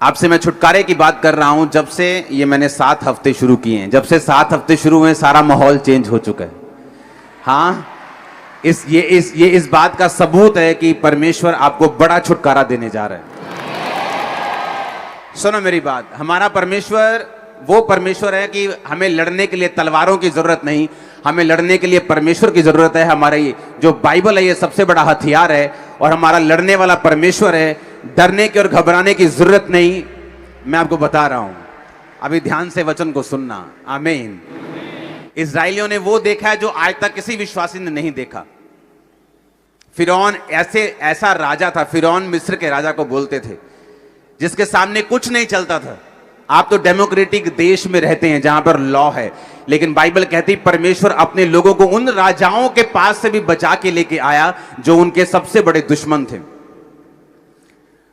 आपसे मैं छुटकारे की बात कर रहा हूं। जब से ये मैंने 7 हफ्ते शुरू किए हैं, जब से 7 हफ्ते शुरू हुए सारा माहौल चेंज हो चुका है। हाँ, इस बात का सबूत है कि परमेश्वर आपको बड़ा छुटकारा देने जा रहा है। सुनो मेरी बात, हमारा परमेश्वर वो परमेश्वर है कि हमें लड़ने के लिए तलवारों की जरूरत नहीं, हमें लड़ने के लिए परमेश्वर की जरूरत है। हमारी जो बाइबल है ये सबसे बड़ा हथियार है और हमारा लड़ने वाला परमेश्वर है। डरने की और घबराने की जरूरत नहीं। मैं आपको बता रहा हूं, अभी ध्यान से वचन को सुनना। आमीन। इस्राएलियों ने वो देखा है जो आज तक किसी विश्वासी ने नहीं देखा। फिरौन ऐसा राजा था, फिरौन मिस्र के राजा को बोलते थे, जिसके सामने कुछ नहीं चलता था। आप तो डेमोक्रेटिक देश में रहते हैं जहां पर लॉ है, लेकिन बाइबल कहती परमेश्वर अपने लोगों को उन राजाओं के पास से भी बचा के लेके आया जो उनके सबसे बड़े दुश्मन थे।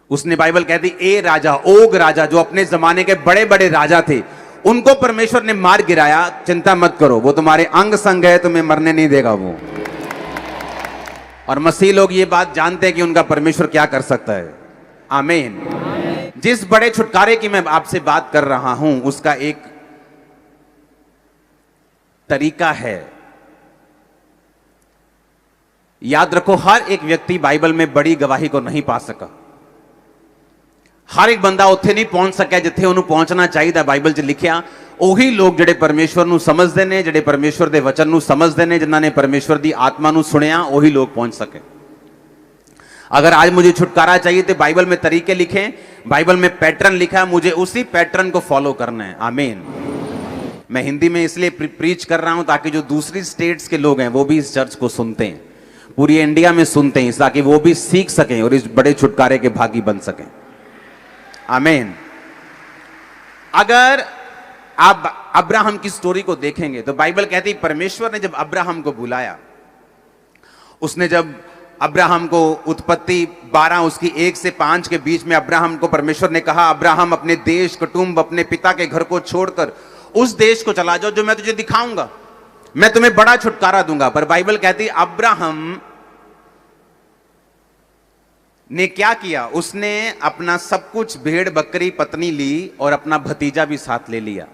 उसने बाइबल कहती ए राजा, ओग राजा, जो अपने जमाने के बड़े बड़े राजा थे, उनको परमेश्वर ने मार गिराया। चिंता मत करो, वो तुम्हारे अंग संग है, तुम्हें मरने नहीं देगा वो। और मसीह लोग ये बात जानते हैं कि उनका परमेश्वर क्या कर सकता है। आमीन। जिस बड़े छुटकारे की मैं आपसे बात कर रहा हूं, उसका एक तरीका है। याद रखो, हर एक व्यक्ति बाइबल में बड़ी गवाही को नहीं पा सका। हर एक बंदा उत्थे नहीं पहुंच सका जिथे उन्होंने पहुंचना चाहिए। बाइबल च लिखिया ਉਹੀ लोग ਜਿਹੜੇ परमेश्वर ਨੂੰ ਸਮਝਦੇ ਨੇ, ਜਿਹੜੇ परमेश्वर ਦੇ वचन ਨੂੰ ਸਮਝਦੇ ਨੇ, ਜਿਨ੍ਹਾਂ ਨੇ परमेश्वर ਦੀ आत्मा ਨੂੰ सुनिया, ਉਹੀ लोग पहुंच सके। अगर आज मुझे छुटकारा चाहिए तो बाइबल में तरीके लिखे, बाइबल में पैटर्न लिखा है, मुझे उसी पैटर्न को फॉलो करना है। आमीन। मैं हिंदी में इसलिए प्रीच कर रहा हूं ताकि जो दूसरी स्टेट्स के लोग हैं वो भी इस चर्च को सुनते हैं, पूरी इंडिया में सुनते हैं, ताकि वो भी सीख सकें और इस बड़े छुटकारे के भागी बन सकें। आमीन। अगर आप अब्राहम की स्टोरी को देखेंगे तो बाइबल कहती परमेश्वर ने जब अब्राहम को बुलाया, उसने जब अब्राहम को उत्पत्ति 12 उसकी 1 से 5 के बीच में अब्राहम को परमेश्वर ने कहा, अब्राहम अपने देश, कुटुंब, अपने पिता के घर को छोड़कर उस देश को चला जाओ जो मैं तुझे दिखाऊंगा, मैं तुम्हें बड़ा छुटकारा दूंगा। पर बाइबल कहती अब्राहम ने क्या किया, उसने अपना सब कुछ, भेड़ बकरी, पत्नी ली और अपना भतीजा भी साथ ले लिया।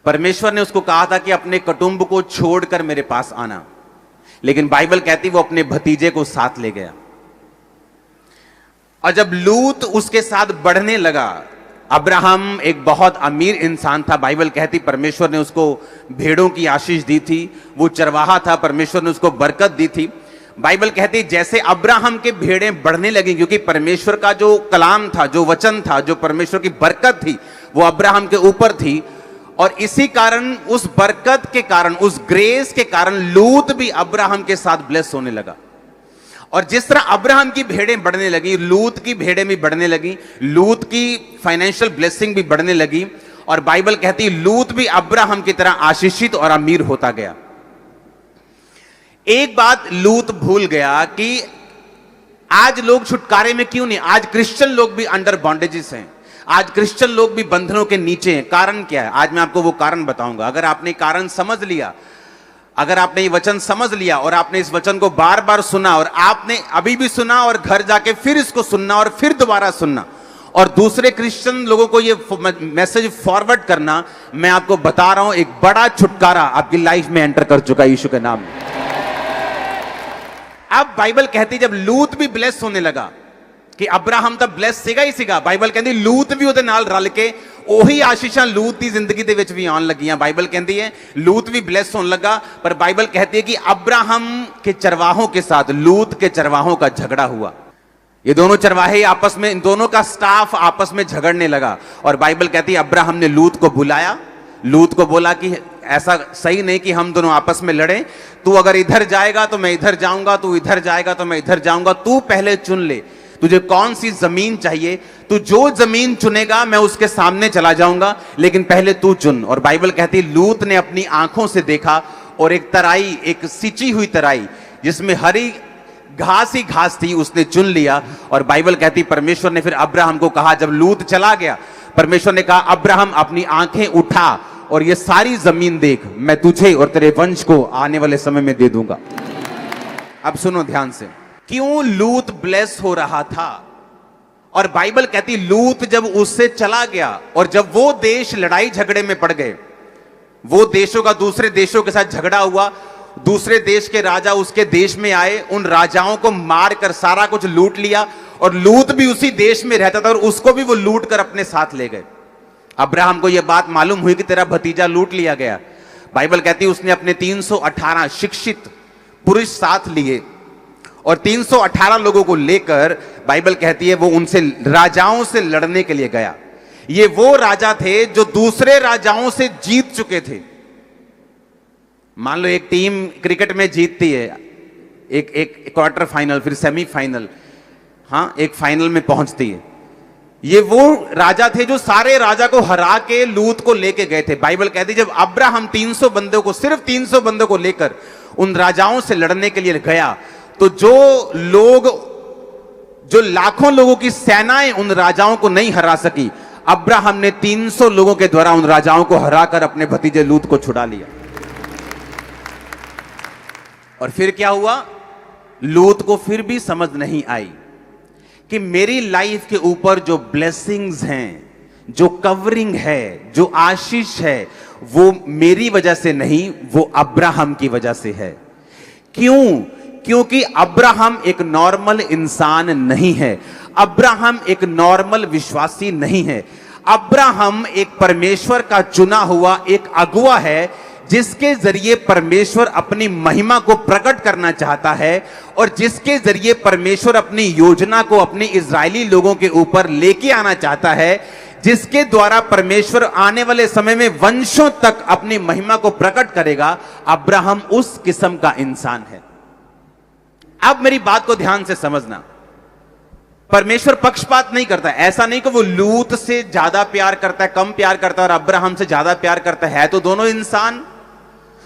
परमेश्वर ने उसको कहा था कि अपने कुटुंब को छोड़कर मेरे पास आना, लेकिन बाइबल कहती वो अपने भतीजे को साथ ले गया। और जब लूत उसके साथ बढ़ने लगा, अब्राहम एक बहुत अमीर इंसान था। बाइबल कहती परमेश्वर ने उसको भेड़ों की आशीष दी थी, वो चरवाहा था, परमेश्वर ने उसको बरकत दी थी। बाइबल कहती जैसे अब्राहम के भेड़ें बढ़ने लगी, क्योंकि परमेश्वर का जो कलाम था, जो वचन था, जो परमेश्वर की बरकत थी, वो अब्राहम के ऊपर थी। और इसी कारण, उस बरकत के कारण, उस ग्रेस के कारण लूत भी अब्राहम के साथ ब्लेस होने लगा। और जिस तरह अब्राहम की भेड़ें बढ़ने लगी, लूत की भेड़ें भी बढ़ने लगी, लूत की फाइनेंशियल ब्लेसिंग भी बढ़ने लगी। और बाइबल कहती लूत भी अब्राहम की तरह आशीषित और अमीर होता गया। एक बात लूत भूल गया कि आज लोग छुटकारे में क्यों नहीं, आज क्रिश्चियन लोग भी अंडर बॉन्डेजेस हैं, आज क्रिश्चियन लोग भी बंधनों के नीचे हैं। कारण क्या है? आज मैं आपको वो कारण बताऊंगा। अगर आपने कारण समझ लिया, अगर आपने ये वचन समझ लिया और आपने इस वचन को बार बार सुना, और आपने अभी भी सुना और घर जाके फिर इसको सुनना और फिर दोबारा सुनना और दूसरे क्रिश्चियन लोगों को ये मैसेज फॉरवर्ड करना, मैं आपको बता रहा हूं एक बड़ा छुटकारा आपकी लाइफ में एंटर कर चुका है यीशु के नाम में। अब बाइबल कहती जब लूत भी ब्लेस होने लगा, कि अब्राहम ਤਾਂ ਬਲੈਸ ਸੀਗਾ ਹੀ ਸੀਗਾ, ਬਾਈਬਲ ਕਹਿੰਦੀ ਲੂਤ ਵੀ ਉਹਦੇ ਨਾਲ ਰਲ ਕੇ ਉਹੀ ਆਸ਼ੀਸ਼ਾਂ ਲੂਤ ਦੀ ਜ਼ਿੰਦਗੀ ਦੇ ਵਿੱਚ ਵੀ ਆਉਣ ਲੱਗੀਆਂ। ਬਾਈਬਲ ਕਹਿੰਦੀ ਹੈ लूत भी ब्लेस होने लगा, पर बाइबल कहती है कि अब्राहम के चरवाहों के साथ लूत के चरवाहों का झगड़ा हुआ। ये दोनों चरवाहे आपस में, इन दोनों का स्टाफ आपस में झगड़ने लगा। और बाइबल कहती है अब्राहम ने लूत को बुलाया, लूत को बोला कि ऐसा सही नहीं कि हम दोनों आपस में लड़ें, तू अगर इधर जाएगा तो मैं इधर जाऊंगा, तू इधर जाएगा तो मैं इधर जाऊंगा, तू पहले चुन ले तुझे कौन सी जमीन चाहिए, तू जो जमीन चुनेगा मैं उसके सामने चला जाऊंगा, लेकिन पहले तू चुन। और बाइबल कहती लूत ने अपनी आंखों से देखा और एक तराई, एक सिंची हुई तराई जिसमें हरी घास ही घास थी, उसने चुन लिया। और बाइबल कहती परमेश्वर ने फिर अब्राहम को कहा, जब लूत चला गया, परमेश्वर ने कहा अब्राहम अपनी आंखें उठा और ये सारी जमीन देख, मैं तुझे और तेरे वंश को आने वाले समय में दे दूंगा। अब सुनो ध्यान से, क्यों लूत ब्लेस हो रहा था और बाइबल कहती लूत जब उससे चला गया और जब वो देश लड़ाई झगड़े में पड़ गए, वो देशों का दूसरे देशों के साथ झगड़ा हुआ, दूसरे देश के राजा उसके देश में आए, उन राजाओं को मार कर सारा कुछ लूट लिया, और लूत भी उसी देश में रहता था और उसको भी वो लूट कर अपने साथ ले गए। अब्राहम को यह बात मालूम हुई कि तेरा भतीजा लूट लिया गया। बाइबल कहती है उसने अपने 318 शिक्षित पुरुष साथ लिए और 318 लोगों को लेकर बाइबल कहती है वो उनसे राजाओं से लड़ने के लिए गया। ये वो राजा थे जो दूसरे राजाओं से जीत चुके थे। मान लो एक टीम क्रिकेट में जीतती है, एक क्वार्टर फाइनल, फिर सेमीफाइनल, हाँ एक फाइनल में पहुंचती है। ये वो राजा थे जो सारे राजा को हरा के लूत को लेके गए थे। बाइबल कहती जब अब्राहम 300 बंदों को, सिर्फ 300 बंदों को लेकर उन राजाओं से लड़ने के लिए गया, तो जो लाखों लोगों की सेनाएं उन राजाओं को नहीं हरा सकी, अब्राहम ने 300 लोगों के द्वारा उन राजाओं को हराकर अपने भतीजे लूत को छुड़ा लिया। और फिर क्या हुआ, लूत को फिर भी समझ नहीं आई कि मेरी लाइफ के ऊपर जो ब्लेसिंग्स हैं, जो कवरिंग है, जो आशीष है, वो मेरी वजह से नहीं, वो अब्राहम की वजह से है। क्यों? क्योंकि अब्राहम एक नॉर्मल इंसान नहीं है, अब्राहम एक नॉर्मल विश्वासी नहीं है। अब्राहम एक परमेश्वर का चुना हुआ एक अगुआ है, जिसके जरिए परमेश्वर अपनी महिमा को प्रकट करना चाहता है और जिसके जरिए परमेश्वर अपनी योजना को अपने इजरायली लोगों के ऊपर लेके आना चाहता है, जिसके द्वारा परमेश्वर आने वाले समय में वंशों तक अपनी महिमा को प्रकट करेगा। अब्राहम उस किस्म का इंसान है। अब मेरी बात को ध्यान से समझना, परमेश्वर पक्षपात नहीं करता। ऐसा नहीं कि वो लूत से ज्यादा प्यार करता है, कम प्यार करता है, और अब्राहम से ज्यादा प्यार करता है। तो दोनों इंसान,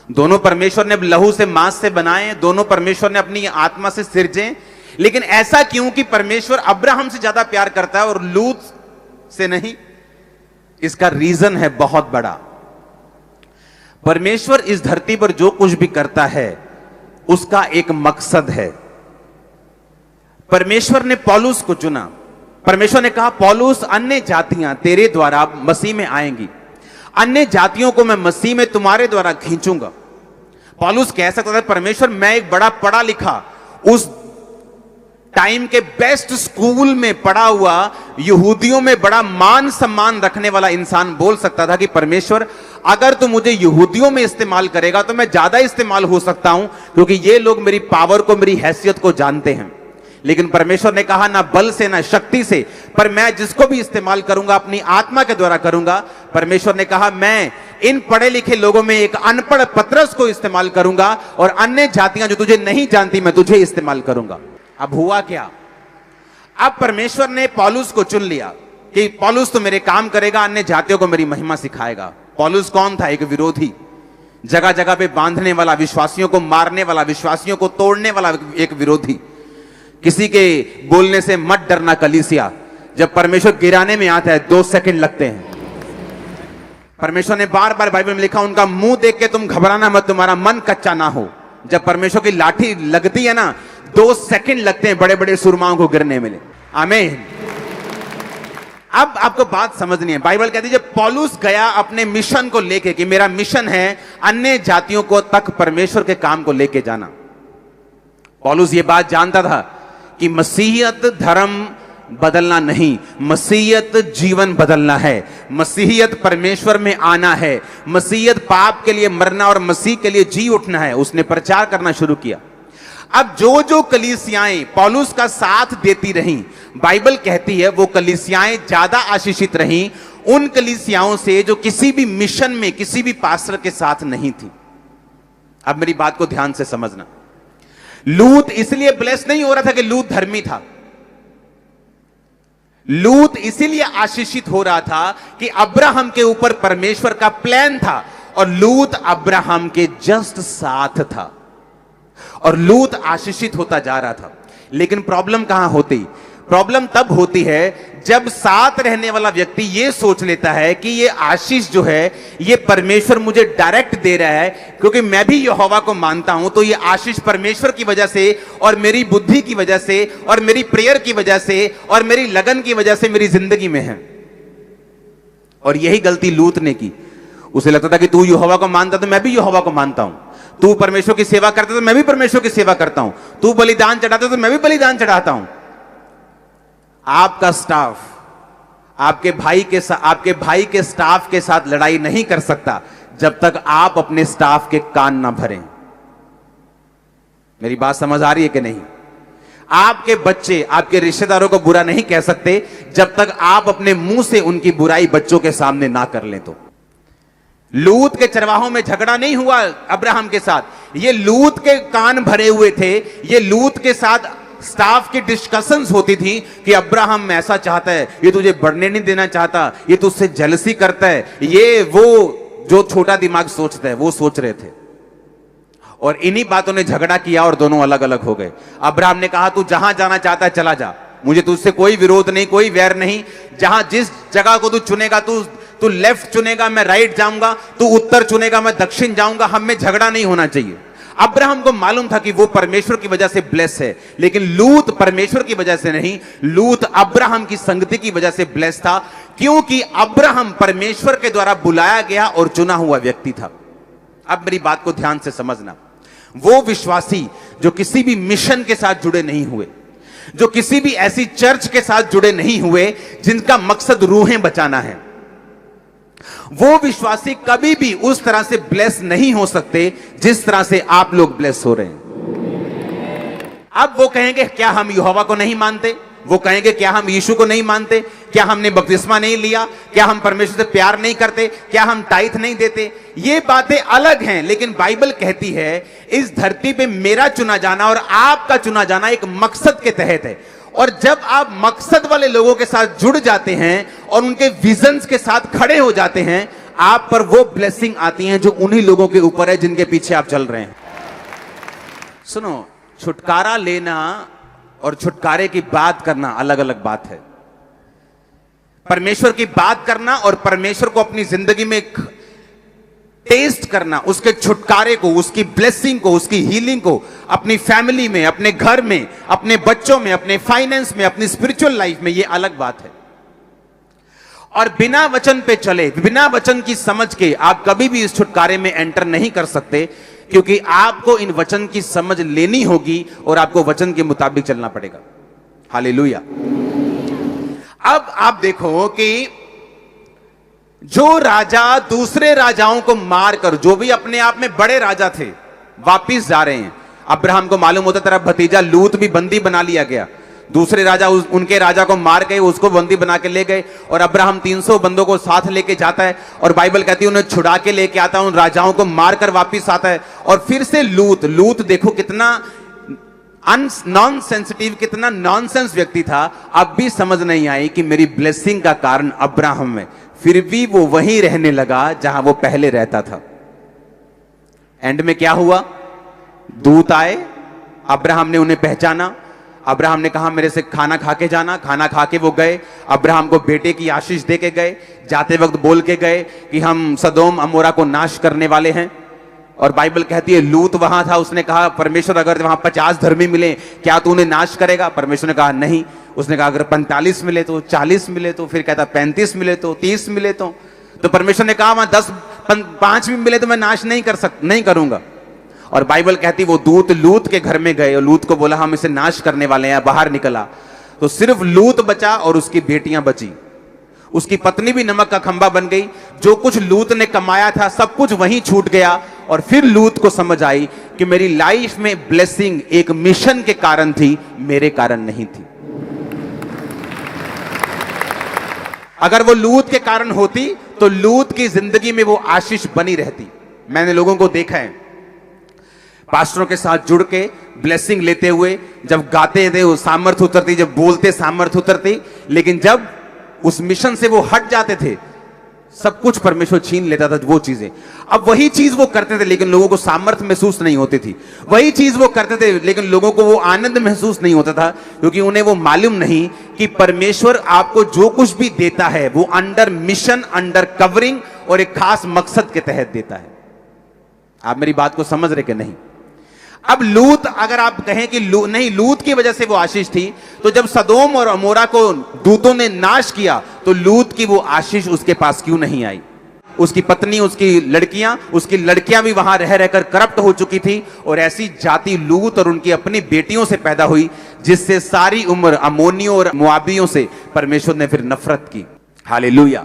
दोनों परमेश्वर ने लहू से मांस से बनाए, दोनों परमेश्वर ने अपनी आत्मा से सिरजे। लेकिन ऐसा क्यों कि परमेश्वर अब्राहम से ज्यादा प्यार करता है और लूत से नहीं? इसका रीजन है बहुत बड़ा। परमेश्वर इस धरती पर जो कुछ भी करता है उसका एक मकसद है। परमेश्वर ने पौलुस को चुना। परमेश्वर ने कहा पौलुस, अन्य जातियां तेरे द्वारा मसीह में आएंगी, अन्य जातियों को मैं मसीह में तुम्हारे द्वारा खींचूंगा। पौलुस कह सकता था परमेश्वर, मैं एक बड़ा पढ़ा लिखा, उस टाइम के बेस्ट स्कूल में पढ़ा हुआ, यहूदियों में बड़ा मान सम्मान रखने वाला इंसान बोल सकता था कि परमेश्वर, अगर तू मुझे यहूदियों में इस्तेमाल करेगा तो मैं ज्यादा इस्तेमाल हो सकता हूं, क्योंकि ये लोग मेरी पावर को, मेरी हैसियत को जानते हैं। लेकिन परमेश्वर ने कहा ना बल से ना शक्ति से, पर मैं जिसको भी इस्तेमाल करूंगा अपनी आत्मा के द्वारा करूंगा। परमेश्वर ने कहा मैं इन पढ़े लिखे लोगों में एक अनपढ़ पतरस को इस्तेमाल करूंगा और अन्य जातियां जो तुझे नहीं जानती मैं तुझे इस्तेमाल करूंगा। अब हुआ क्या? अब परमेश्वर ने पौलुस को चुन लिया कि पौलुस तो मेरे काम करेगा, अन्य जातियों को मेरी महिमा सिखाएगा। पौलुस कौन था? एक विरोधी, जगह जगह पे बांधने वाला, विश्वासियों को मारने वाला, विश्वासियों को तोड़ने वाला एक विरोधी। किसी के बोलने से मत डरना कलीसिया, जब परमेश्वर गिराने में आता है 2 सेकंड लगते हैं। परमेश्वर ने बार बार बाइबल में लिखा, उनका मुंह देख के तुम घबराना मत, तुम्हारा मन कच्चा ना हो। जब परमेश्वर की लाठी लगती है ना, 2 सेकंड लगते हैं बड़े बड़े सुरमाओं को गिरने में। आमीन। अब आपको बात समझनी है। बाइबल कहती है जब पौलुस गया अपने मिशन को लेके, कि मेरा मिशन है अन्य जातियों को तक परमेश्वर के काम को लेके जाना। पौलुस ये बात जानता था कि मसीहियत धर्म बदलना नहीं, मसीहियत जीवन बदलना है। मसीहियत परमेश्वर में आना है, मसीहियत पाप के लिए मरना और मसीह के लिए जी उठना है। उसने प्रचार करना शुरू किया। अब जो जो कलीसियाएं पौलुस का साथ देती रहीं, बाइबल कहती है वो कलीसियाएं ज्यादा आशीषित रहीं उन कलीसियाओं से जो किसी भी मिशन में किसी भी पास्टर के साथ नहीं थी। अब मेरी बात को ध्यान से समझना। लूत इसलिए ब्लेस नहीं हो रहा था कि लूत धर्मी था। लूत इसीलिए आशीषित हो रहा था कि अब्राहम के ऊपर परमेश्वर का प्लान था और लूत अब्राहम के जस्ट साथ था और लूत आशीषित होता जा रहा था। लेकिन प्रॉब्लम कहां होती? प्रॉब्लम तब होती है जब साथ रहने वाला व्यक्ति ये सोच लेता है कि ये आशीष जो है ये परमेश्वर मुझे डायरेक्ट दे रहा है, क्योंकि मैं भी यहोवा को मानता हूं, तो ये आशीष परमेश्वर की वजह से और मेरी बुद्धि की वजह से और मेरी प्रेयर की वजह से और मेरी लगन की वजह से मेरी जिंदगी में है। और यही गलती लूत ने की। उसे लगता था कि तू यहोवा को मानता तो मैं भी यहोवा को मानता हूं, तू परमेश्वर की सेवा करता तो मैं भी परमेश्वर की सेवा करता हूं, तू बलिदान चढ़ाता तो मैं भी बलिदान चढ़ाता हूं। आपका स्टाफ आपके भाई के स्टाफ के साथ लड़ाई नहीं कर सकता जब तक आप अपने स्टाफ के कान ना भरें। मेरी बात समझ आ रही है कि नहीं? आपके बच्चे आपके रिश्तेदारों को बुरा नहीं कह सकते जब तक आप अपने मुंह से उनकी बुराई बच्चों के सामने ना कर लें। तो लूत के चरवाहों में झगड़ा नहीं हुआ अब्राहम के साथ, ये लूत के कान भरे हुए थे, ये लूत के साथ स्टाफ की डिस्कशंस होती थी कि अब्राहम ऐसा चाहता है, ये तुझे बढ़ने नहीं देना चाहता, ये तुझसे जेलसी करता है, ये वो जो छोटा दिमाग सोचता है वो सोच रहे थे। और इन्हीं बातों ने झगड़ा किया और दोनों अलग अलग हो गए। अब्राहम ने कहा तू जहां जाना चाहता है चला जा, मुझे तुझसे कोई विरोध नहीं, कोई वैर नहीं, जहां जिस जगह को तू चुनेगा, तू लेफ्ट चुनेगा मैं राइट जाऊंगा, तू उत्तर चुनेगा मैं दक्षिण जाऊंगा, हम में झगड़ा नहीं होना चाहिए। अब्राहम को मालूम था कि वो परमेश्वर की वजह से ब्लेस है, लेकिन लूत परमेश्वर की वजह से नहीं, लूत अब्राहम की संगति की वजह से ब्लेस था, क्योंकि अब्राहम परमेश्वर के द्वारा बुलाया गया और चुना हुआ व्यक्ति था। अब मेरी बात को ध्यान से समझना, वो विश्वासी जो किसी भी मिशन के साथ जुड़े नहीं हुए, जो किसी भी ऐसी चर्च के साथ जुड़े नहीं हुए जिनका मकसद रूहें बचाना है, वो विश्वासी कभी भी उस तरह से ब्लेस नहीं हो सकते जिस तरह से आप लोग ब्लेस हो रहे हैं। अब वो कहेंगे क्या हम यहोवा को नहीं मानते, वो कहेंगे क्या हम यीशु को नहीं मानते, क्या हमने बपतिस्मा नहीं लिया, क्या हम परमेश्वर से प्यार नहीं करते, क्या हम टाइथ नहीं देते। ये बातें अलग हैं, लेकिन बाइबल कहती है इस धरती पे मेरा चुना जाना और आपका चुना जाना एक मकसद के तहत है। और जब आप मकसद वाले लोगों के साथ जुड़ जाते हैं और उनके विजन्स के साथ खड़े हो जाते हैं, आप पर वो ब्लेसिंग आती हैं जो उन्हीं लोगों के ऊपर है जिनके पीछे आप चल रहे हैं। सुनो, छुटकारा लेना और छुटकारे की बात करना अलग अलग बात है। परमेश्वर की बात करना और परमेश्वर को अपनी जिंदगी में टेस्ट करना, उसके छुटकारे को, उसकी ब्लेसिंग को, उसकी हीलिंग को अपनी फैमिली में, अपने घर में, अपने बच्चों में, अपने फाइनेंस में, अपनी स्पिरिचुअल लाइफ में, यह अलग बात है। और बिना वचन पे चले, बिना वचन की समझ के आप कभी भी इस छुटकारे में एंटर नहीं कर सकते, क्योंकि आपको इन वचन की समझ लेनी होगी और आपको वचन के मुताबिक चलना पड़ेगा। हालेलुया। अब आप देखो कि जो राजा दूसरे राजाओं को मारकर, जो भी अपने आप में बड़े राजा थे, वापिस जा रहे हैं। अब्राहम को मालूम होता तेरा भतीजा लूत भी बंदी बना लिया गया, दूसरे राजा उनके राजा को मार गए, उसको बंदी बना के ले गए, और अब्राहम 300 बंदों को साथ लेके जाता है और बाइबल कहती है उन्हें छुड़ा के लेके आता है, उन राजाओं को मारकर वापिस आता है। और फिर से लूत देखो कितना नॉन सेंसिटिव, कितना नॉनसेंस व्यक्ति था। अब भी समझ नहीं आई कि मेरी ब्लेसिंग का कारण अब्राहम है, फिर भी वो वहीं रहने लगा जहां वो पहले रहता था। एंड में क्या हुआ? दूत आए, अब्राहम ने उन्हें पहचाना, अब्राहम ने कहा मेरे से खाना खा के जाना, खाना खा के वो गए, अब्राहम को बेटे की आशीष दे के गए, जाते वक्त बोल के गए कि हम सदोम अमोरा को नाश करने वाले हैं। और बाइबल कहती है लूत वहां था, उसने कहा परमेश्वर अगर वहां 50 धर्मी मिले क्या तू उन्हें नाश करेगा? परमेश्वर ने कहा नहीं। उसने कहा अगर 45 मिले तो, 40 मिले तो, फिर कहता 35 मिले तो, 30 मिले तो परमेश्वर ने कहा वहां 5 भी मिले तो मैं नाश नहीं करूंगा। और बाइबल कहती वो दूत लूत के घर में गए और लूत को बोला हम इसे नाश करने वाले हैं, बाहर निकला तो सिर्फ लूत बचा और उसकी बेटियां बची। उसकी पत्नी भी नमक का खंबा बन गई, जो कुछ लूत ने कमाया था सब कुछ वहीं छूट गया। और फिर लूत को समझ आई कि मेरी लाइफ में ब्लेसिंग एक मिशन के कारण थी, मेरे कारण नहीं थी। अगर वो लूत के कारण होती तो लूत की जिंदगी में वो आशीष बनी रहती। मैंने लोगों को देखा है पास्टरों के साथ जुड़ के ब्लेसिंग लेते हुए, जब गाते थे वो सामर्थ उतरती, जब बोलते सामर्थ उतरती, लेकिन जब उस मिशन से वो हट जाते थे सब कुछ परमेश्वर छीन लेता था वो चीजें। अब वही चीज वो करते थे लेकिन लोगों को सामर्थ्य महसूस नहीं होती थी। वही चीज वो करते थे लेकिन लोगों को वो आनंद महसूस नहीं होता था, क्योंकि उन्हें वो मालूम नहीं कि परमेश्वर आपको जो कुछ भी देता है वो अंडर मिशन, अंडर कवरिंग और एक खास मकसद के तहत देता है। आप मेरी बात को समझ रहे कि नहीं? अब लूत, अगर आप कहें कि नहीं, लूत की वजह से वो आशीष थी, तो जब सदोम और अमोरा को दूतों ने नाश किया तो लूत की वो आशीष उसके पास क्यों नहीं आई? उसकी पत्नी, उसकी लड़कियां भी वहां रह रहकर करप्ट हो चुकी थी, और ऐसी जाति लूत और उनकी अपनी बेटियों से पैदा हुई जिससे सारी उम्र अमोनियों और मुआबियों से परमेश्वर ने फिर नफरत की। हालेलुया!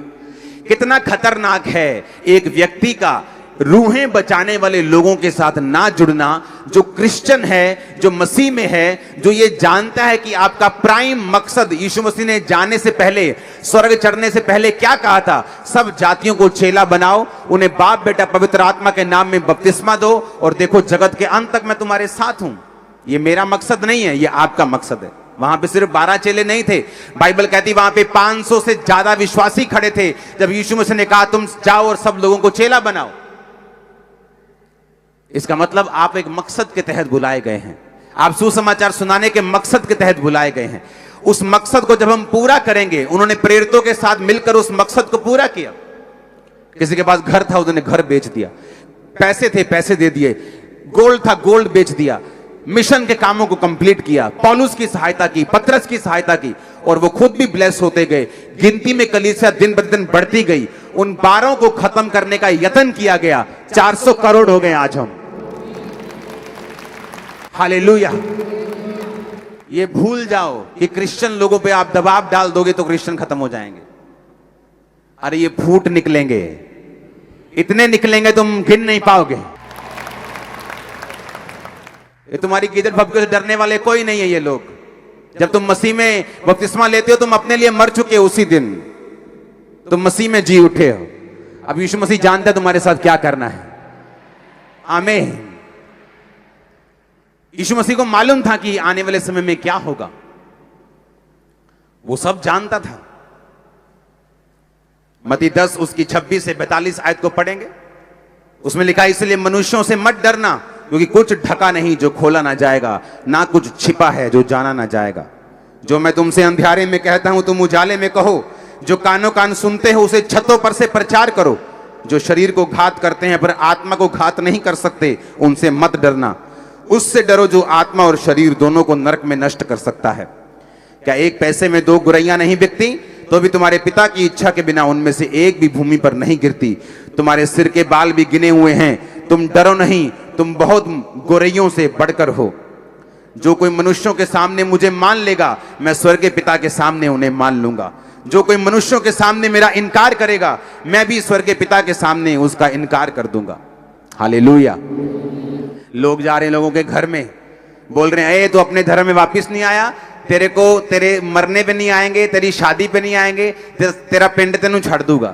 कितना खतरनाक है एक व्यक्ति का रूहें बचाने वाले लोगों के साथ ना जुड़ना, जो क्रिश्चियन है, जो मसीह में है, जो ये जानता है कि आपका प्राइम मकसद, यीशु मसीह ने जाने से पहले, स्वर्ग चढ़ने से पहले क्या कहा था? सब जातियों को चेला बनाओ, उन्हें बाप बेटा पवित्र आत्मा के नाम में बपतिस्मा दो, और देखो जगत के अंत तक मैं तुम्हारे साथ हूं। ये मेरा मकसद नहीं है, ये आपका मकसद है। वहां पे सिर्फ 12 चेले नहीं थे, बाइबल कहती वहां पे 500 से ज्यादा विश्वासी खड़े थे जब यीशु मसीह ने कहा तुम जाओ और सब लोगों को चेला बनाओ। इसका मतलब आप एक मकसद के तहत बुलाए गए हैं, आप सुसमाचार सुनाने के मकसद के तहत बुलाए गए हैं। उस मकसद को जब हम पूरा करेंगे, उन्होंने प्रेरितों के साथ मिलकर उस मकसद को पूरा किया। किसी के पास घर था, उन्होंने घर बेच दिया, पैसे थे पैसे दे दिए, गोल्ड था गोल्ड बेच दिया, मिशन के कामों को कंप्लीट किया, पौलुस की सहायता की, पतरस की सहायता की, और वो खुद भी ब्लेस होते गए। गिनती में कलीसिया दिन प्रतिदिन बढ़ती गई। उन 12 को खत्म करने का यत्न किया गया, 400 करोड़ हो गए आज हम। हालेलुया! ये भूल जाओ कि क्रिश्चियन लोगों पे आप दबाव डाल दोगे तो क्रिश्चियन खत्म हो जाएंगे। अरे ये फूट निकलेंगे, इतने निकलेंगे तुम गिन नहीं पाओगे। ये तुम्हारी गिदड़ भपके से डरने वाले कोई नहीं है ये लोग। जब तुम मसीह में बपतिस्मा लेते हो, तुम अपने लिए मर चुके हो, उसी दिन तुम मसीह में जी उठे हो। अब यीशु मसीह जानता है तुम्हारे साथ क्या करना है। आमीन। यीशु मसीह को मालूम था कि आने वाले समय में क्या होगा, वो सब जानता था। मत्ती 10 उसकी 26 से 42 आयत को पढ़ेंगे, उसमें लिखा है इसलिए मनुष्यों से मत डरना, क्योंकि कुछ ढका नहीं जो खोला ना जाएगा, ना कुछ छिपा है जो जाना ना जाएगा। जो मैं तुमसे अंधियारे में कहता हूं तुम उजाले में कहो, जो कानों कान सुनते हो उसे छतों पर से प्रचार करो। जो शरीर को घात करते हैं पर आत्मा को घात नहीं कर सकते, उनसे मत डरना। उससे डरो जो आत्मा और शरीर दोनों को नरक में नष्ट कर सकता है। क्या एक पैसे में 2 गुरैया नहीं बिकती? तो भी तुम्हारे पिता की इच्छा के बिना उनमें से एक भी भूमि पर नहीं गिरती। तुम्हारे सिर के बाल भी गिने हुए हैं, तुम डरो नहीं, तुम बहुत गोरैयों से बढ़कर हो। जो कोई मनुष्यों के सामने मुझे मान लेगा, मैं स्वर्ग के पिता के सामने उन्हें मान लूंगा। जो कोई मनुष्यों के सामने मेरा इनकार करेगा, मैं भी स्वर्ग के पिता के सामने उसका इनकार कर दूंगा। हालेलुया! लोग जा रहे हैं लोगों के घर में, बोल रहे हैं ए तो अपने धर्म में वापस नहीं आया, तेरे मरने पे नहीं आएंगे, तेरी शादी पे नहीं आएंगे, तेरा पिंड तेनू छड़ दूंगा।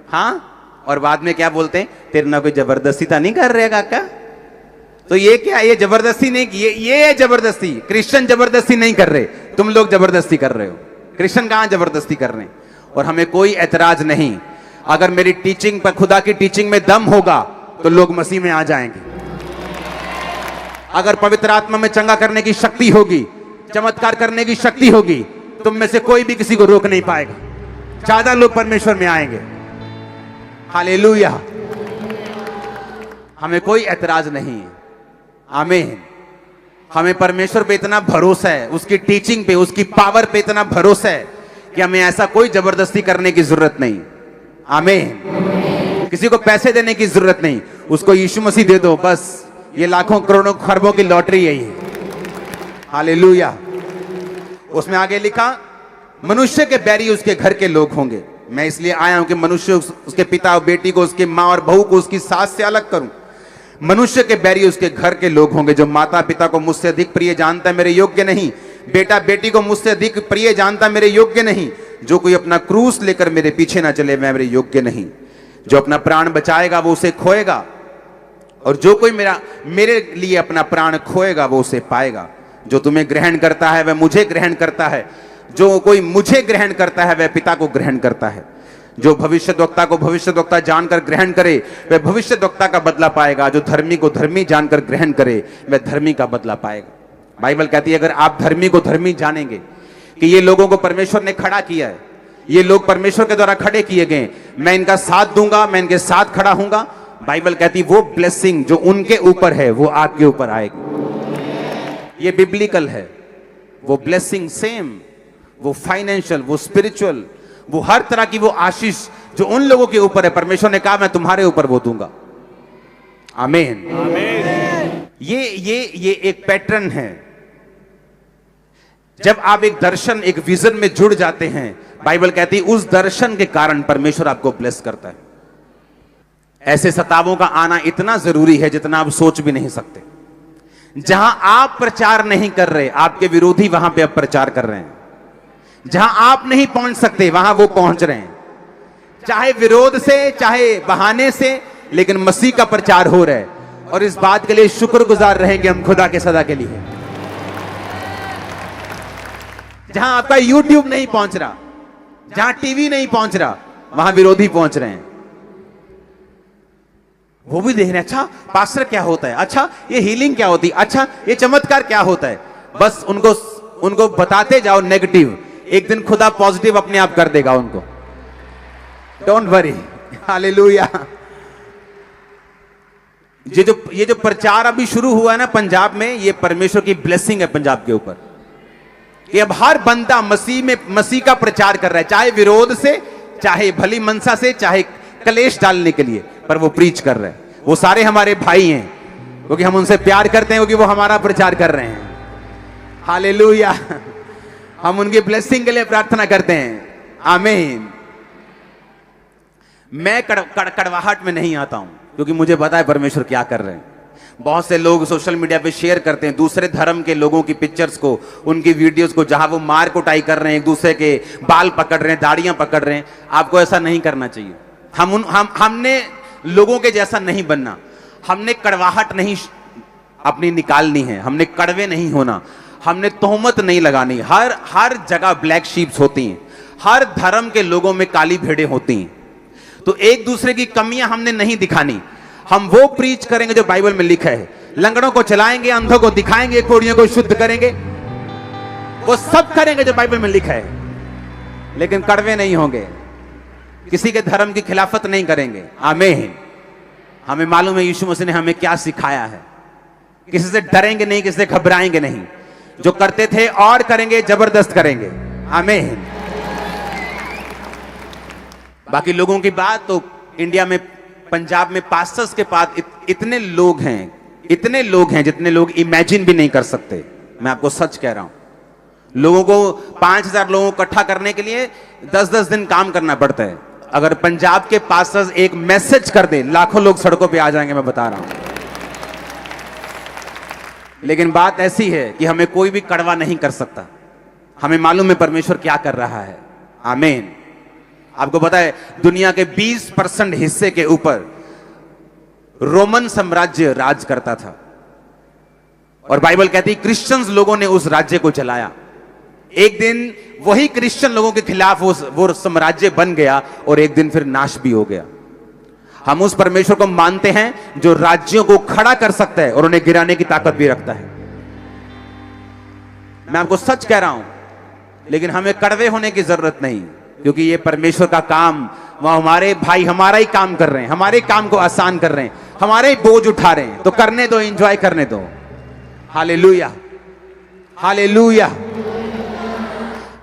हाँ, और बाद में क्या बोलते हैं, तेरे ना कोई जबरदस्ती तो नहीं कर रहे काका? तो ये क्या, ये जबरदस्ती नहीं, ये जबरदस्ती। क्रिश्चियन जबरदस्ती नहीं कर रहे, तुम लोग जबरदस्ती कर रहे हो। क्रिश्चियन कहां जबरदस्ती कर रहे हैं? और हमें कोई ऐतराज नहीं, अगर मेरी टीचिंग पर, खुदा की टीचिंग में दम होगा तो लोग मसीह में आ जाएंगे। अगर पवित्र आत्मा में चंगा करने की शक्ति होगी, चमत्कार करने की शक्ति होगी, तुम में से कोई भी किसी को रोक नहीं पाएगा। ज्यादा लोग परमेश्वर में आएंगे। हालेलुया! हमें कोई ऐतराज नहीं है। आमीन। हमें परमेश्वर पे इतना भरोसा है, उसकी टीचिंग पे, उसकी पावर पे इतना भरोसा है कि हमें ऐसा कोई जबरदस्ती करने की जरूरत नहीं। आमीन। किसी को पैसे देने की जरूरत नहीं, उसको यीशु मसीह दे दो बस। ये लाखों करोड़ों खरबों की लॉटरी यही है। हालेलुया! उसमें आगे लिखा मनुष्य के बैरी उसके घर के लोग होंगे। मैं इसलिए आया हूं कि मनुष्य उसके पिता और बेटी को, उसके माँ और बहू को उसकी सास से अलग करूं। मनुष्य के बैरी उसके घर के लोग होंगे। जो माता पिता को मुझसे अधिक प्रिय जानता है मेरे योग्य नहीं, बेटा बेटी को मुझसे अधिक प्रिय जानता मेरे योग्य नहीं। जो कोई अपना क्रूस लेकर मेरे पीछे ना चले, मैं मेरे योग्य नहीं। जो अपना प्राण बचाएगा वो उसे खोएगा, और जो कोई मेरे लिए अपना प्राण खोएगा वो उसे पाएगा। जो तुम्हें ग्रहण करता है वह मुझे ग्रहण करता है, जो कोई मुझे ग्रहण करता है वह पिता को ग्रहण करता है। जो भविष्यद्वक्ता को भविष्यद्वक्ता जानकर ग्रहण करे वह भविष्यद्वक्ता का बदला पाएगा, जो धर्मी को धर्मी जानकर ग्रहण करे वह धर्मी का बदला पाएगा। बाइबल कहती है अगर आप धर्मी को धर्मी जानेंगे कि ये लोगों को परमेश्वर ने खड़ा किया है, ये लोग परमेश्वर के द्वारा खड़े किए गए, मैं इनका साथ दूंगा, मैं इनके साथ खड़ा हूंगा, बाइबल कहती वो ब्लेसिंग जो उनके ऊपर है वो आपके ऊपर आएगी। ये बिब्लिकल है। वो ब्लेसिंग सेम, वो फाइनेंशियल, वो स्पिरिचुअल, वो हर तरह की वो आशीष जो उन लोगों के ऊपर है, परमेश्वर ने कहा मैं तुम्हारे ऊपर वो दूंगा। आमीन। ये एक पैटर्न है। जब आप एक दर्शन, एक विजन में जुड़ जाते हैं, बाइबल कहती है उस दर्शन के कारण परमेश्वर आपको ब्लेस करता है। ऐसे सतावों का आना इतना जरूरी है जितना आप सोच भी नहीं सकते। जहां आप प्रचार नहीं कर रहे, आपके विरोधी वहां पे अब प्रचार कर रहे हैं। जहां आप नहीं पहुंच सकते वहां वो पहुंच रहे हैं, चाहे विरोध से, चाहे बहाने से, लेकिन मसीह का प्रचार हो रहा है। और इस बात के लिए शुक्रगुजार रहेंगे हम खुदा के सदा के लिए। जहां आपका YouTube नहीं पहुंच रहा, जहां टीवी नहीं पहुंच रहा, वहां विरोधी पहुंच रहे हैं। वो भी देख रहे हैं, अच्छा पास्टर क्या होता है, अच्छा ये हीलिंग क्या होती है, अच्छा ये चमत्कार क्या होता है। बस उनको बताते जाओ नेगेटिव, एक दिन खुदा पॉजिटिव अपने आप कर देगा उनको। Don't worry. हालेलुया। ये जो प्रचार अभी शुरू हुआ है ना पंजाब में, ये परमेश्वर की ब्लेसिंग है पंजाब के ऊपर। कि अब हर बंदा मसीह का प्रचार कर रहा है, चाहे विरोध से, चाहे भली मनसा से, चाहे कलेश डालने के लिए, पर वो प्रीच कर रहे हैं। वो सारे हमारे भाई हैं क्योंकि हम उनसे प्यार करते हैं, क्योंकि वो हमारा प्रचार कर रहे हैं। हालेलुया। हम उनकी ब्लेसिंग के लिए प्रार्थना करते हैं। आमीन। मैं कड़वाहट में नहीं आता हूं क्योंकि मुझे पता है परमेश्वर क्या कर रहे हैं। बहुत से लोग सोशल मीडिया पे शेयर करते हैं दूसरे धर्म के लोगों की पिक्चर्स को, उनकी वीडियोस को, जहां वो मार कुटाई कर रहे हैं, एक दूसरे के बाल पकड़ रहे हैं, दाढ़ियां पकड़ रहे हैं। आपको ऐसा नहीं करना चाहिए। हमने लोगों के जैसा नहीं बनना, हमने कड़वाहट नहीं अपनी निकालनी है, हमने कड़वे नहीं होना, हमने तोहमत नहीं लगानी। हर जगह ब्लैक शीप्स होती हैं, हर धर्म के लोगों में काली भेड़ें होती हैं। तो एक दूसरे की कमियां हमने नहीं दिखानी। हम वो प्रीच करेंगे जो बाइबल में लिखा है। लंगड़ों को चलाएंगे, अंधों को दिखाएंगे, कोढ़ियों को शुद्ध करेंगे, वो सब करेंगे जो बाइबल में लिखा है। लेकिन कड़वे नहीं होंगे, किसी के धर्म की खिलाफत नहीं करेंगे। आमीन। हमें मालूम है यीशु मसीह ने हमें क्या सिखाया है। किसी से डरेंगे नहीं, किसी से घबराएंगे नहीं। जो करते थे और करेंगे, जबरदस्त करेंगे। आमीन। बाकी लोगों की बात तो इंडिया में, पंजाब में पास्टर्स के पास इतने लोग हैं जितने लोग इमेजिन भी नहीं कर सकते। मैं आपको सच कह रहा हूं। लोगों को 5000 लोगों को इकट्ठा करने के लिए 10-10 दिन काम करना पड़ता है। अगर पंजाब के पास्टर्स एक मैसेज कर दे, लाखों लोग सड़कों पे आ जाएंगे, मैं बता रहा हूं। लेकिन बात ऐसी है कि हमें कोई भी कड़वा नहीं कर सकता। हमें मालूम है परमेश्वर क्या कर रहा है। आमीन। आपको पता है दुनिया के 20% हिस्से के ऊपर रोमन साम्राज्य राज करता था, और बाइबल कहती है क्रिश्चियंस लोगों ने उस राज्य को चलाया। एक दिन वही क्रिश्चियन लोगों के खिलाफ वो साम्राज्य बन गया, और एक दिन फिर नाश भी हो गया। हम उस परमेश्वर को मानते हैं जो राज्यों को खड़ा कर सकता है और उन्हें गिराने की ताकत भी रखता है। मैं आपको सच कह रहा हूं। लेकिन हमें कड़वे होने की जरूरत नहीं, क्योंकि ये परमेश्वर का काम, वह हमारे भाई हमारा ही काम कर रहे हैं, हमारे काम को आसान कर रहे हैं, हमारे ही बोझ उठा रहे हैं। तो करने दो, एंजॉय करने दो। Hallelujah, hallelujah.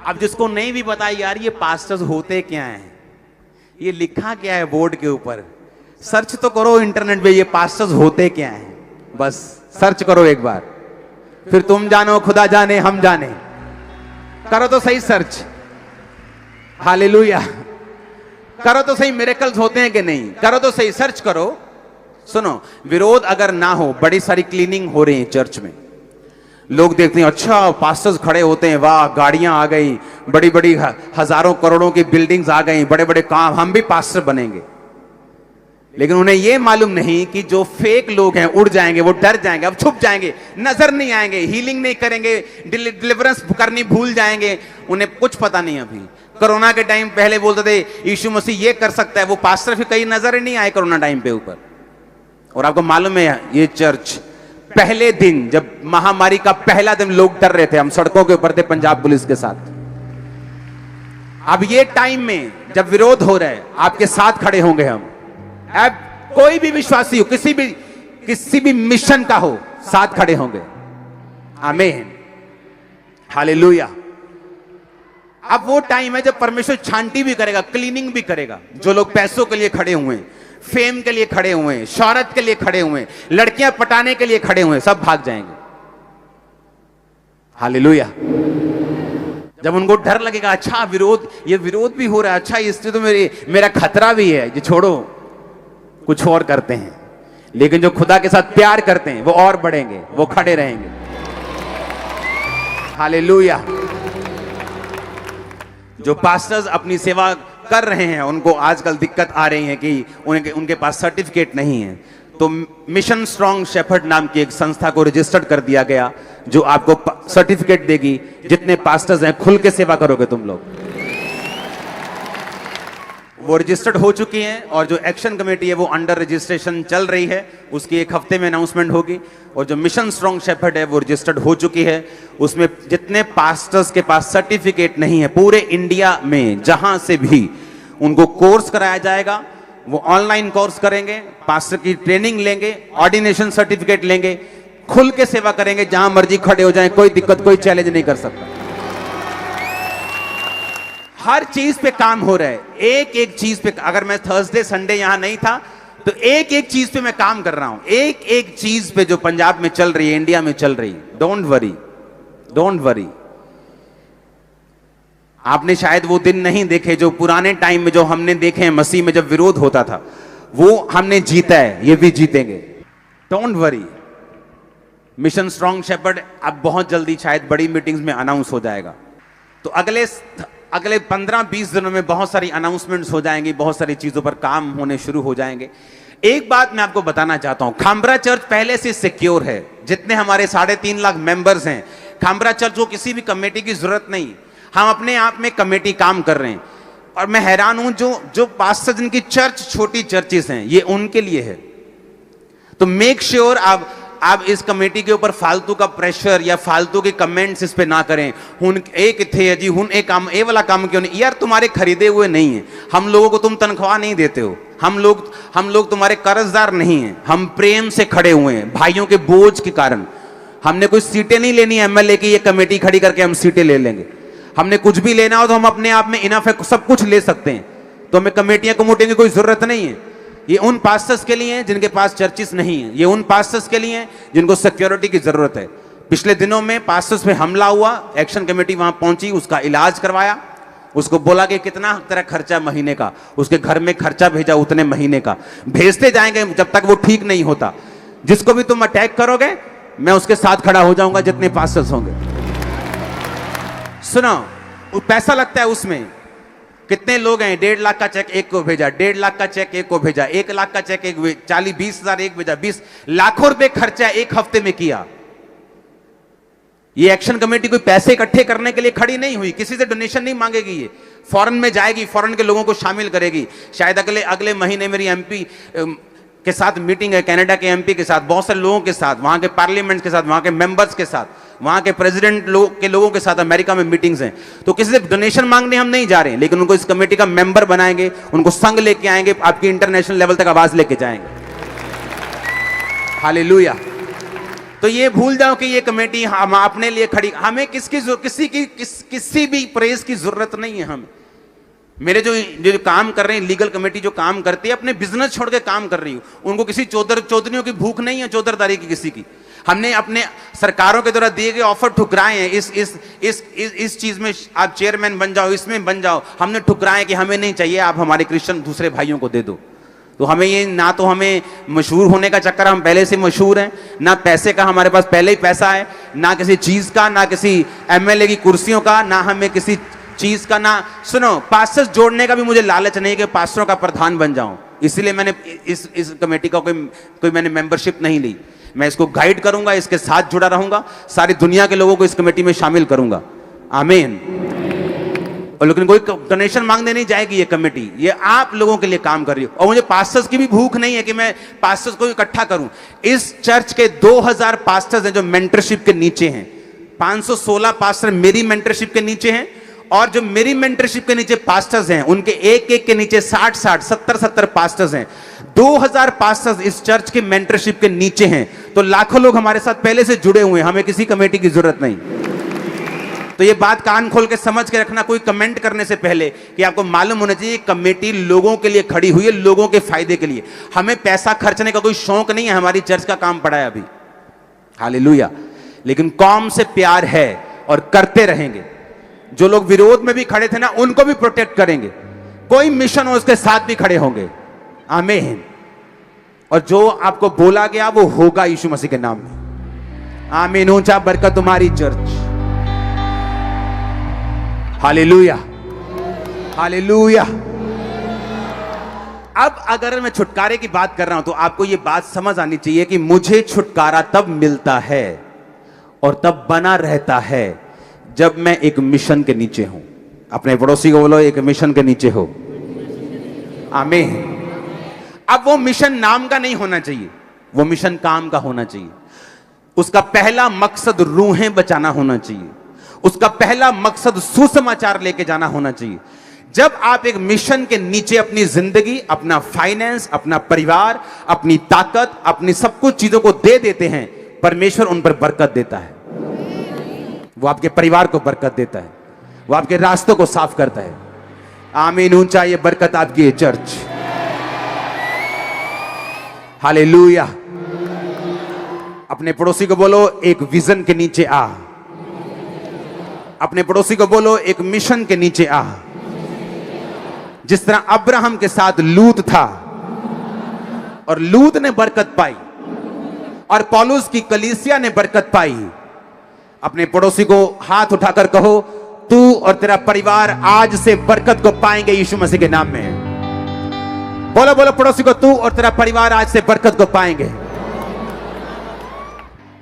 अब जिसको नहीं भी पता यार ये पास्टर्स होते क्या हैं, ये लिखा क्या है बोर्ड के ऊपर, सर्च तो करो इंटरनेट पे, ये पास्टर्स होते क्या हैं। बस सर्च करो एक बार, फिर तुम जानो, खुदा जाने, हम जाने। करो तो सही सर्च। हालेलुया। करो तो सही, मिरेकल्स होते हैं कि नहीं, करो तो सही, सर्च करो। सुनो, विरोध अगर ना हो, बड़ी सारी क्लीनिंग हो रही है चर्च में। लोग देखते हैं अच्छा पास्टर्स खड़े होते हैं, वाह गाड़ियां आ गई, बड़ी बड़ी हजारों करोड़ों की बिल्डिंग्स आ गई, बड़े बड़े काम, हम भी पास्टर बनेंगे। लेकिन उन्हें यह मालूम नहीं कि जो फेक लोग हैं उड़ जाएंगे, वो डर जाएंगे, अब छुप जाएंगे, नजर नहीं आएंगे, हीलिंग नहीं करेंगे, डिलीवरेंस करनी भूल जाएंगे, उन्हें कुछ पता नहीं अभी। कोरोना के टाइम पहले बोलते थे यीशु मसीह ये कर सकता है, वो पास्टर फिर कहीं नजर ही नहीं आए कोरोना टाइम पे ऊपर। और आपको मालूम है ये चर्च पहले दिन जब महामारी का पहला दिन लोग डर रहे थे, हम सड़कों के ऊपर थे पंजाब पुलिस के साथ। अब ये टाइम में जब विरोध हो रहा है आपके साथ खड़े होंगे हम। अब कोई भी विश्वासी हो, किसी भी मिशन का हो, साथ खड़े होंगे। आमीन, हालेलुया। अब वो टाइम है जब परमेश्वर छांटी भी करेगा, क्लीनिंग भी करेगा। जो लोग पैसों के लिए खड़े हुए हैं, फेम के लिए खड़े हुए हैं, शौहरत के लिए खड़े हुए हैं, लड़कियां पटाने के लिए खड़े हुए हैं, सब भाग जाएंगे। हालेलुया। जब उनको डर लगेगा, अच्छा ये विरोध भी हो रहा है, अच्छा इससे तो मेरा खतरा भी है, ये छोड़ो, कुछ और करते हैं। लेकिन जो खुदा के साथ प्यार करते हैं वो और बढ़ेंगे, वो खड़े रहेंगे। हालेलुया। जो पास्टर्स अपनी सेवा कर रहे हैं उनको आजकल दिक्कत आ रही है कि उनके पास सर्टिफिकेट नहीं है, तो मिशन स्ट्रॉन्ग शेफर्ड नाम की एक संस्था को रजिस्टर्ड कर दिया गया जो आपको सर्टिफिकेट देगी। जितने पास्टर्स हैं खुल के सेवा करोगे तुम लोग। वो रजिस्टर्ड हो चुकी हैं और जो एक्शन कमेटी है वो अंडर रजिस्ट्रेशन चल रही है, उसकी एक हफ्ते में अनाउंसमेंट होगी। और जो मिशन स्ट्रॉन्ग शेफर्ड है वो रजिस्टर्ड हो चुकी है। उसमें जितने पास्टर्स के पास सर्टिफिकेट नहीं है पूरे इंडिया में जहां से भी उनको कोर्स कराया जाएगा। वो ऑनलाइन कोर्स करेंगे, पास्टर की ट्रेनिंग लेंगे, ऑर्डिनेशन सर्टिफिकेट लेंगे, खुल के सेवा करेंगे, जहां मर्जी खड़े हो जाएं, कोई दिक्कत, कोई चैलेंज नहीं कर सकता। हर चीज पे काम हो रहा है, एक एक चीज पे। अगर मैं थर्सडे संडे यहां नहीं था तो एक एक चीज पे मैं काम कर रहा हूं, एक एक चीज पे जो पंजाब में चल रही है, इंडिया में चल रही है। Don't worry, don't worry. आपने शायद वो दिन नहीं देखे जो पुराने टाइम में जो हमने देखे हैं, मसीह में जब विरोध होता था, वो हमने जीता है, ये भी जीतेंगे। Don't worry. Mission strong shepherd अब बहुत जल्दी शायद बड़ी मीटिंग्स में अनाउंस हो जाएगा। तो अगले 15-20 दिनों में बहुत सारी अनाउंसमेंट्स हो जाएंगी, बहुत सारी चीजों पर काम होने शुरू हो जाएंगे। एक बात मैं आपको बताना चाहता हूं, खामरा चर्च पहले से सिक्योर है। जितने हमारे 3.5 लाख मेंबर्स हैं, खामरा चर्च को किसी भी कमेटी की जरूरत नहीं। हम अपने आप में कमेटी काम कर रहे हैं। और मैं हैरान हूं, जो पास्टर जिनकी चर्च छोटी चर्चेस हैं, ये उनके लिए है। तो मेक श्योर आप इस कमेटी के ऊपर फालतू का प्रेशर या फालतू के कमेंट्स इस पे ना करें। हुन एक थे है जी, हुन एक काम, ए वाला काम क्यों नहीं? यार तुम्हारे खरीदे हुए नहीं है, हम लोगों को तुम तनख्वाह नहीं देते हो, हम लोग तुम्हारे कर्जदार नहीं हैं। हम प्रेम से खड़े हुए हैं भाइयों के बोझ के कारण। हमने कोई सीटें नहीं लेनी एमएलए की, ये कमेटी खड़ी करके हम सीटें ले लेंगे। हमने कुछ भी लेना हो तो हम अपने आप में इनफ है, सब कुछ ले सकते हैं। तो हमें कमेटियां कमोटियों की कोई जरूरत नहीं है। ये उन पास्टर्स के लिए हैं जिनके पास चर्चिस नहीं है, ये उन पास्टर्स के लिए हैं जिनको सिक्योरिटी की जरूरत है। पिछले दिनों में पास्टर्स पे हमला हुआ, एक्शन कमेटी वहां पहुंची, उसका इलाज करवाया, उसको बोला कि कितना तेरा खर्चा महीने का, उसके घर में खर्चा भेजा उतने महीने का, भेजते जाएंगे जब तक वो ठीक नहीं होता। जिसको भी तुम अटैक करोगे मैं उसके साथ खड़ा हो जाऊंगा, जितने पास्टर्स होंगे। सुनो, पैसा लगता है उसमें। कितने लोग हैं? 1.5 लाख का चेक एक को भेजा, 1.5 लाख का चेक एक को भेजा, 1 लाख का चेक एक, 40-20 हजार एक भेजा, 20 लाखों रुपए खर्चा एक हफ्ते में किया। ये एक्शन कमेटी कोई पैसे इकट्ठे करने के लिए खड़ी नहीं हुई, किसी से डोनेशन नहीं मांगेगी। ये फॉरेन में जाएगी, फॉरेन के लोगों को शामिल करेगी। शायद अगले महीने मेरी एमपी के साथ मीटिंग है, कनाडा के एमपी के साथ, बहुत सारे लोगों के साथ, वहां के पार्लियामेंट के साथ, वहां के मेंबर्स के साथ, वहां के प्रेसिडेंट के लोगों के साथ अमेरिका में मीटिंग्स हैं। तो किसी से डोनेशन मांगने हम नहीं जा रहे हैं, लेकिन उनको इस कमेटी का मेंबर बनाएंगे, उनको संग लेके आएंगे, आपकी इंटरनेशनल लेवल तक आवाज लेके जाएंगे। हालेलुया। तो ये भूल जाओ कि ये कमेटी हम अपने लिए खड़ी, हमें किसी भी प्रेस की जरूरत नहीं है। हमें मेरे जो काम कर रहे हैं, लीगल कमेटी जो काम करती है, अपने बिजनेस छोड़ के काम कर रही हूं। उनको किसी चौधरियों की भूख नहीं है, चौधरदारी की किसी की। हमने अपने सरकारों के द्वारा दिए गए ऑफर ठुकराए हैं। इस चीज में आप चेयरमैन बन जाओ, इसमें बन जाओ, हमने ठुकराए कि हमें नहीं चाहिए, आप हमारे क्रिश्चियन दूसरे भाइयों को दे दो। तो हमें ये ना, तो हमें मशहूर होने का चक्कर, हम पहले से मशहूर हैं, ना पैसे का हमारे पास पहले ही पैसा है, ना किसी चीज का, ना किसी एमएलए की कुर्सियों का, ना हमें किसी चीज का, ना। सुनो, पास्टर्स जोड़ने का भी मुझे लालच नहीं कि पास्टरों का प्रधान बन जाऊं, इसलिए मैंने इस कमेटी का कोई मैंने मेंबरशिप नहीं ली। मैं इसको गाइड करूंगा, इसके साथ जुड़ा रहूंगा, सारी दुनिया के लोगों को इस कमेटी में शामिल करूंगा। आमीन। और लेकिन कोई डोनेशन मांगने नहीं जाएगी ये कमेटी, ये आप लोगों के लिए काम कर रही है। और मुझे पास्टर्स की भी भूख नहीं है कि मैं पास्टर्स को इकट्ठा करूं। इस चर्च के 2000 पास्टर्स हैं जो मेंटरशिप के नीचे हैं। 516 पास्टर मेरी मेंटरशिप के नीचे हैं, और जो मेरी मेंटरशिप के नीचे पास्टर्स हैं उनके एक एक के नीचे 60 70 पास्टर्स हैं। 2000 पास्टर्स इस चर्च के मेंटरशिप के नीचे हैं। तो लाखों लोग हमारे साथ पहले से जुड़े हुए हैं, हमें किसी कमेटी की जरूरत नहीं। तो ये बात कान खोल के समझ के रखना, कोई कमेंट करने से पहले, कि आपको मालूम होना चाहिए कमेटी लोगों के लिए खड़ी हुई है, लोगों के फायदे के लिए। हमें पैसा खर्चने का कोई शौक नहीं है, हमारी चर्च का काम पड़ा है अभी, हालेलुया। लेकिन कौम से प्यार है और करते रहेंगे। जो लोग विरोध में भी खड़े थे ना, उनको भी प्रोटेक्ट करेंगे। कोई मिशन हो उसके साथ भी खड़े होंगे, आमीन। और जो आपको बोला गया वो होगा यीशु मसीह के नाम में, आमीन। ऊंचा बरकत तुम्हारी चर्च, हालेलुया हालेलुया। अब अगर मैं छुटकारे की बात कर रहा हूं तो आपको यह बात समझ आनी चाहिए कि मुझे छुटकारा तब मिलता है और तब बना रहता है जब मैं एक मिशन के नीचे हूं। अपने पड़ोसी को बोलो, एक मिशन के नीचे हो, आमीन। अब वो मिशन नाम का नहीं होना चाहिए, वो मिशन काम का होना चाहिए। उसका पहला मकसद रूहें बचाना होना चाहिए, उसका पहला मकसद सुसमाचार लेके जाना होना चाहिए। जब आप एक मिशन के नीचे अपनी जिंदगी, अपना फाइनेंस, अपना परिवार, अपनी ताकत, अपनी सब कुछ चीजों को दे देते हैं, परमेश्वर उन पर बरकत देता है। वो आपके परिवार को बरकत देता है, वो आपके रास्तों को साफ करता है, आमीन। ऊंचा ये बरकत आपकी है चर्च, हालेलुया। अपने पड़ोसी को बोलो, एक विजन के नीचे आ। अपने पड़ोसी को बोलो, एक मिशन के नीचे आ। जिस तरह अब्राहम के साथ लूत था और लूत ने बरकत पाई, और पौलुस की कलीसिया ने बरकत पाई। अपने पड़ोसी को हाथ उठाकर कहो, तू और तेरा परिवार आज से बरकत को पाएंगे यीशु मसीह के नाम में। बोलो बोलो पड़ोसी को, तू और तेरा परिवार आज से बरकत को पाएंगे।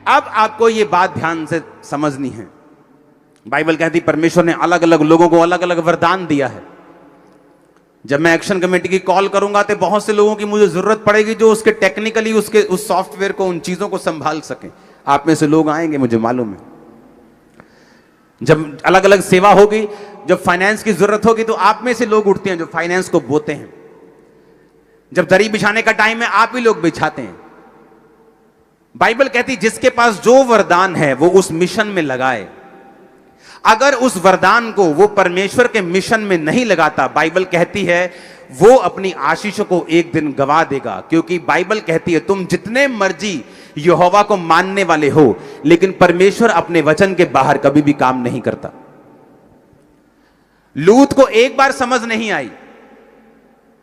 अब आपको यह बात ध्यान से समझनी है। बाइबल कहती परमेश्वर ने अलग अलग लोगों को अलग अलग वरदान दिया है। जब मैं एक्शन कमेटी की कॉल करूंगा तो बहुत से लोगों की मुझे जरूरत पड़ेगी जो उसके टेक्निकली उसके उस सॉफ्टवेयर को, उन चीजों को संभाल सके। आप में से लोग आएंगे, मुझे मालूम है। जब अलग अलग सेवा होगी, जब फाइनेंस की जरूरत होगी, तो आप में से लोग उठते हैं जो फाइनेंस को बोते हैं। जब दरी बिछाने का टाइम है, आप ही लोग बिछाते हैं। बाइबल कहती जिसके पास जो वरदान है वो उस मिशन में लगाए। अगर उस वरदान को वो परमेश्वर के मिशन में नहीं लगाता, बाइबल कहती है वो अपनी आशीषों को एक दिन गवा देगा। क्योंकि बाइबल कहती है तुम जितने मर्जी यहोवा को मानने वाले हो, लेकिन परमेश्वर अपने वचन के बाहर कभी भी काम नहीं करता। लूत को एक बार समझ नहीं आई,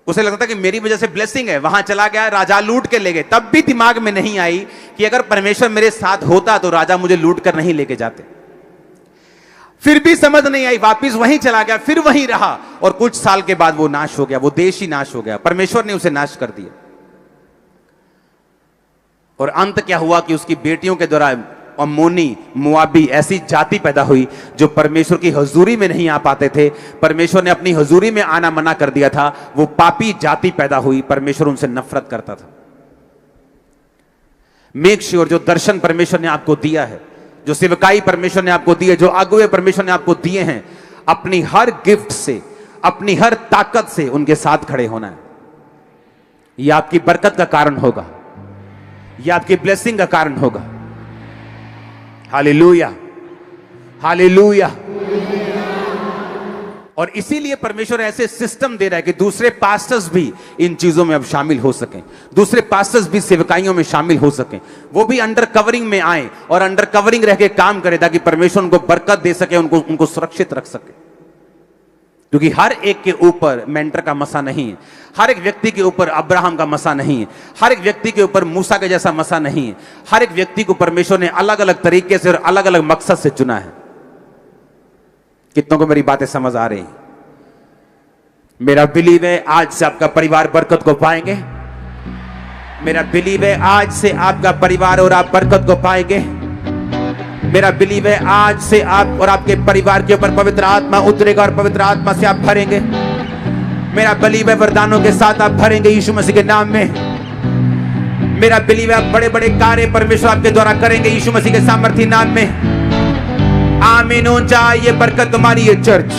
उसे लगता था कि मेरी वजह से ब्लेसिंग है, वहां चला गया, राजा लूट के ले गए। तब भी दिमाग में नहीं आई कि अगर परमेश्वर मेरे साथ होता तो राजा मुझे लूट कर नहीं लेके जाते। फिर भी समझ नहीं आई, वापिस वहीं चला गया, फिर वहीं रहा, और कुछ साल के बाद वो नाश हो गया, वो देश ही नाश हो गया। परमेश्वर ने उसे नाश कर दिया। और अंत क्या हुआ कि उसकी बेटियों के द्वारा अम्मोनी, मुआबी ऐसी जाति पैदा हुई जो परमेश्वर की हजूरी में नहीं आ पाते थे। परमेश्वर ने अपनी हजूरी में आना मना कर दिया था। वो पापी जाति पैदा हुई, परमेश्वर उनसे नफरत करता था। मेक श्योर जो दर्शन परमेश्वर ने आपको दिया है, जो सेवकाई परमेश्वर ने आपको दी है, जो अगुवे परमेश्वर ने आपको दिए हैं, अपनी हर गिफ्ट से, अपनी हर ताकत से उनके साथ खड़े होना है। यह आपकी बरकत का कारण होगा, यह आपकी ब्लेसिंग का कारण होगा। Hallelujah hallelujah. और इसीलिए परमेश्वर ऐसे सिस्टम दे रहा है कि दूसरे पास्टर्स भी इन चीजों में अब शामिल हो सकें, दूसरे पास्टर्स भी सेवकाइयों में शामिल हो सकें। वो भी अंडर कवरिंग में आए और अंडर कवरिंग रह के काम करें, ताकि परमेश्वर उनको बरकत दे सके, उनको सुरक्षित रख सके। क्योंकि हर एक के ऊपर मेंटर का मसा नहीं है, हर एक व्यक्ति के ऊपर अब्राहम का मसा नहीं है, हर एक व्यक्ति के ऊपर मूसा के जैसा मसा नहीं है। हर एक व्यक्ति को परमेश्वर ने अलग अलग तरीके से और अलग अलग मकसद से चुना है। कितनों को मेरी बातें समझ आ रही? मेरा बिलीव है आज से आपका परिवार बरकत को पाएंगे। मेरा बिलीव है आज से आपका परिवार और आप बरकत को पाएंगे। मेरा बिलीव है आज से आप और आपके परिवार के ऊपर पवित्र आत्मा उतरेगा और पवित्र आत्मा से आप भरेंगे। मेरा बिलीव है वरदानों के साथ आप भरेंगे यीशु मसीह के नाम में। मेरा बिलीव है आप बड़े बड़े कार्य परमेश्वर आपके द्वारा करेंगे यीशु मसीह के सामर्थी नाम में। आमीन। हो जाए ये बरकत तुम्हारी ये चर्च।